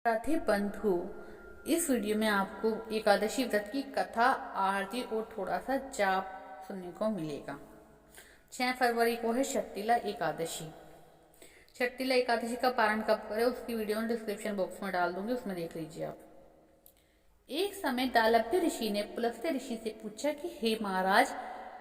राधे बंधु, इस वीडियो में आपको एकादशी व्रत की कथा, आरती और थोड़ा सा जाप सुनने को मिलेगा। 6 फरवरी को है शर्तिला एकादशी। शर्तिला एकादशी का पारण कब करें उसकी वीडियो में डिस्क्रिप्शन बॉक्स में डाल दूंगी, उसमें देख लीजिए आप। एक समय दालभ्य ऋषि ने पुलस्त्य ऋषि से पूछा कि हे महाराज,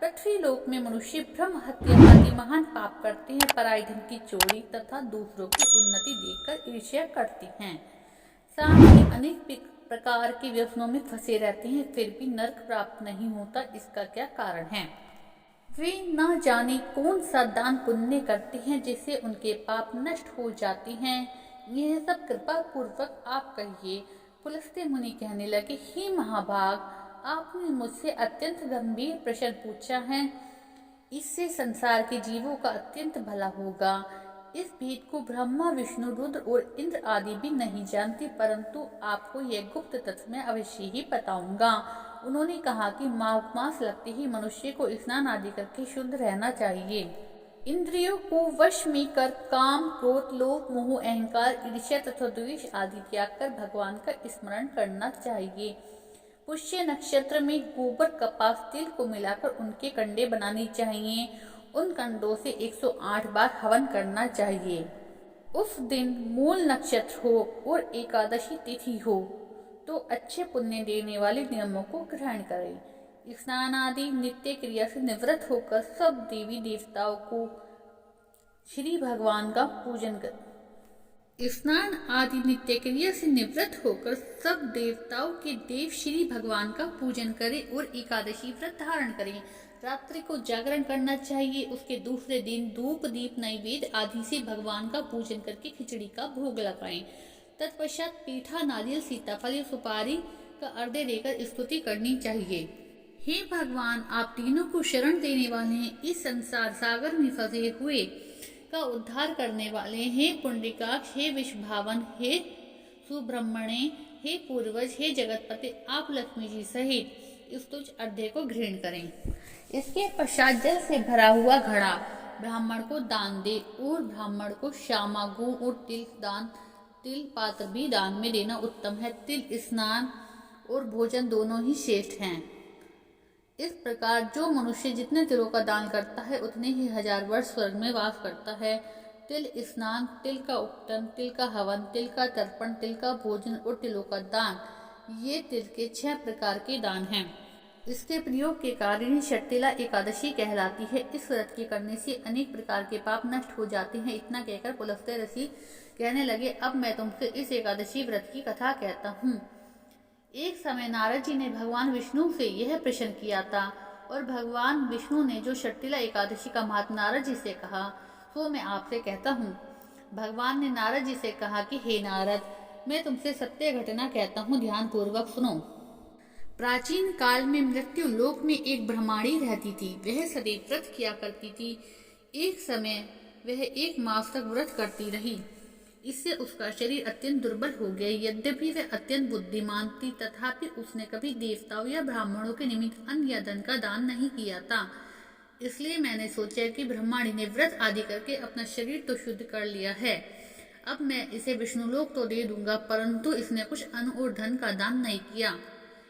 पृथ्वी लोक में मनुष्य ब्रह्म हत्या आदि महान पाप करते हैं, पराई धन की चोरी तथा दूसरों की उन्नति देखकर ईर्ष्या करते हैं, सामने अनेक प्रकार के व्यसनों में फंसे रहते हैं, फिर भी नरक प्राप्त नहीं होता, इसका क्या कारण है? वे न जाने कौन सा दान पुण्य करते हैं जिससे उनके पाप नष्ट हो जाते हैं। यह सब कृपा पूर्वक आप कहिए। पुलस्त्य मुनि कहने लगे, हे महाभाग, आपने मुझसे अत्यंत गंभीर प्रश्न पूछा है। इससे संसार के जीवों का अत्यंत भला होगा। इस भेद को ब्रह्मा, विष्णु, रुद्र और इंद्र आदि भी नहीं जानते, परंतु आपको यह गुप्त तत्व मैं अवश्य ही बताऊंगा। उन्होंने कहा कि माघ मास लगते ही मनुष्य को स्नान आदि करके शुद्ध रहना चाहिए। इंद्रियों को वश में कर काम, क्रोध, लोभ, मोह, अहंकार, ईर्ष्या तथा द्वेष आदि त्याग कर भगवान का स्मरण करना चाहिए। पुष्य नक्षत्र में गोबर, कपास, तिल को मिलाकर उनके कंडे बनाने चाहिए। उन कंडों से 108 बार हवन करना चाहिए। उस दिन मूल नक्षत्र हो और एकादशी तिथि हो तो अच्छे पुण्य देने वाले नियमों को ग्रहण करें। स्नान आदि नित्य क्रिया से निवृत्त होकर सब देवी देवताओं को श्री भगवान का पूजन करें। स्नान आदि नित्य क्रिया से निवृत्त होकर सब देवताओं के देव श्री भगवान का पूजन करें और एकादशी व्रत धारण करें। रात्रि को जागरण करना चाहिए। उसके दूसरे दिन धूप, दीप, नैवेद्य आदि से भगवान का पूजन करके खिचड़ी का भोग लगाएं। तत्पश्चात पीठा, नारियल, सीताफल या सुपारी का अर्घ्य देकर स्तुति करनी चाहिए। हे भगवान, आप तीनों को शरण देने वाले हैं। इस संसार सागर में फंसे हुए का उद्धार करने वाले। हे पुंडरीकाक्ष, हे विश्वभावन, हे सुब्रह्मण्य, हे पूर्वज, हे जगतपति, आप लक्ष्मी जी सहित इस तुच्छ अर्घ्य को ग्रहण करें। इसके पश्चात जल से भरा हुआ घड़ा ब्राह्मण को दान दे और ब्राह्मण को श्यामा, गू और तिल पात्र भी दान में देना उत्तम है। तिल, स्नान और भोजन दोनों ही श्रेष्ठ हैं। इस प्रकार जो मनुष्य जितने तिलों का दान करता है उतने ही 1000 वर्ष स्वर्ग में वास करता है। तिल स्नान, तिल का उपटन, तिल का हवन, तिल का तर्पण, तिल का भोजन और तिलों का दान, ये तिल के 6 प्रकार के दान हैं। इसके प्रयोग के कारण शर्तिला एकादशी कहलाती है। इस व्रत के करने से अनेक प्रकार के पाप नष्ट हो जाते हैं। इतना कहकर पुलस्त्य ऋषि कहने लगे, अब मैं तुमसे इस एकादशी व्रत की कथा कहता हूँ। एक समय नारद जी ने भगवान विष्णु से यह प्रश्न किया था और भगवान विष्णु ने जो शर्तिला एकादशी का महत्व नारद जी से कहा सो मैं आपसे कहता हूँ। भगवान ने नारद जी से कहा कि हे नारद, मैं तुमसे सत्य घटना कहता हूँ, ध्यान पूर्वक सुनो। प्राचीन काल में मृत्यु लोक में एक ब्रह्माणी रहती थी। वह सदैव व्रत किया करती थी। एक समय वह 1 मास तक व्रत करती रही। इससे उसका शरीर अत्यंत दुर्बल हो गया। यद्यपि वह अत्यंत बुद्धिमान थी, तथापि उसने कभी देवताओं या ब्राह्मणों के निमित्त अन्न या धन का दान नहीं किया था। इसलिए मैंने सोचा कि ब्रह्माणी ने व्रत आदि करके अपना शरीर तो शुद्ध कर लिया है, अब मैं इसे विष्णुलोक तो दे दूंगा, परंतु इसने कुछ अन्न और धन का दान नहीं किया,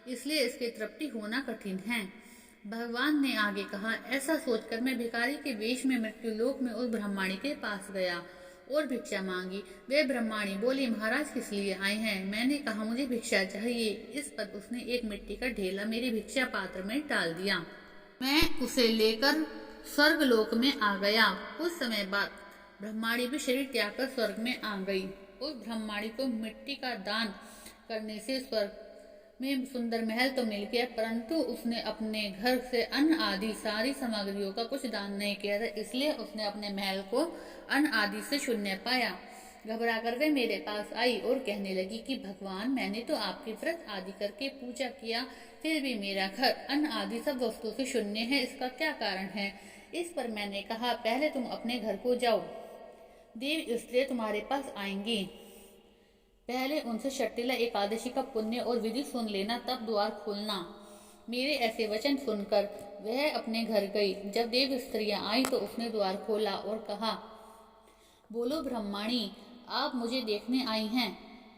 इसलिए इसकी तृप्ति होना कठिन है। भगवान ने आगे कहा, ऐसा सोचकर मैं भिखारी के वेश में मृत्युलोक में उस ब्रह्माणी के पास गया और भिक्षा मांगी। वे ब्रह्माणी बोली, महाराज किस लिए आए हैं? मैंने कहा, मुझे भिक्षा चाहिए। इस पर उसने एक मिट्टी का ढेला मेरे भिक्षा पात्र में डाल दिया। मैं उसे लेकर स्वर्गलोक में आ गया। कुछ समय बाद ब्रह्माणी भी शरीर त्याग कर स्वर्ग में आ गई। उस ब्रह्माणी को मिट्टी का दान करने से स्वर्ग में सुंदर महल तो मिल गया, परंतु उसने अपने घर से अन्न आदि सारी सामग्रियों का कुछ दान नहीं किया था, इसलिए उसने अपने महल को अन्न आदि से शून्य पाया। घबरा कर वे मेरे पास आई और कहने लगी कि भगवान, मैंने तो आपके व्रत आदि करके पूजा किया, फिर भी मेरा घर अन्न आदि सब वस्तु से शून्य है, इसका क्या कारण है? इस पर मैंने कहा, पहले तुम अपने घर को जाओ, देव स्त्री तुम्हारे पास आएंगी, पहले उनसे शर्तिला एकादशी का पुण्य और विधि सुन लेना, तब द्वार खोलना। मेरे ऐसे वचन सुनकर वह अपने घर गई। जब देव स्त्रियां आई तो उसने द्वार खोला और कहा, बोलो ब्रह्माणी, आप मुझे देखने आई हैं?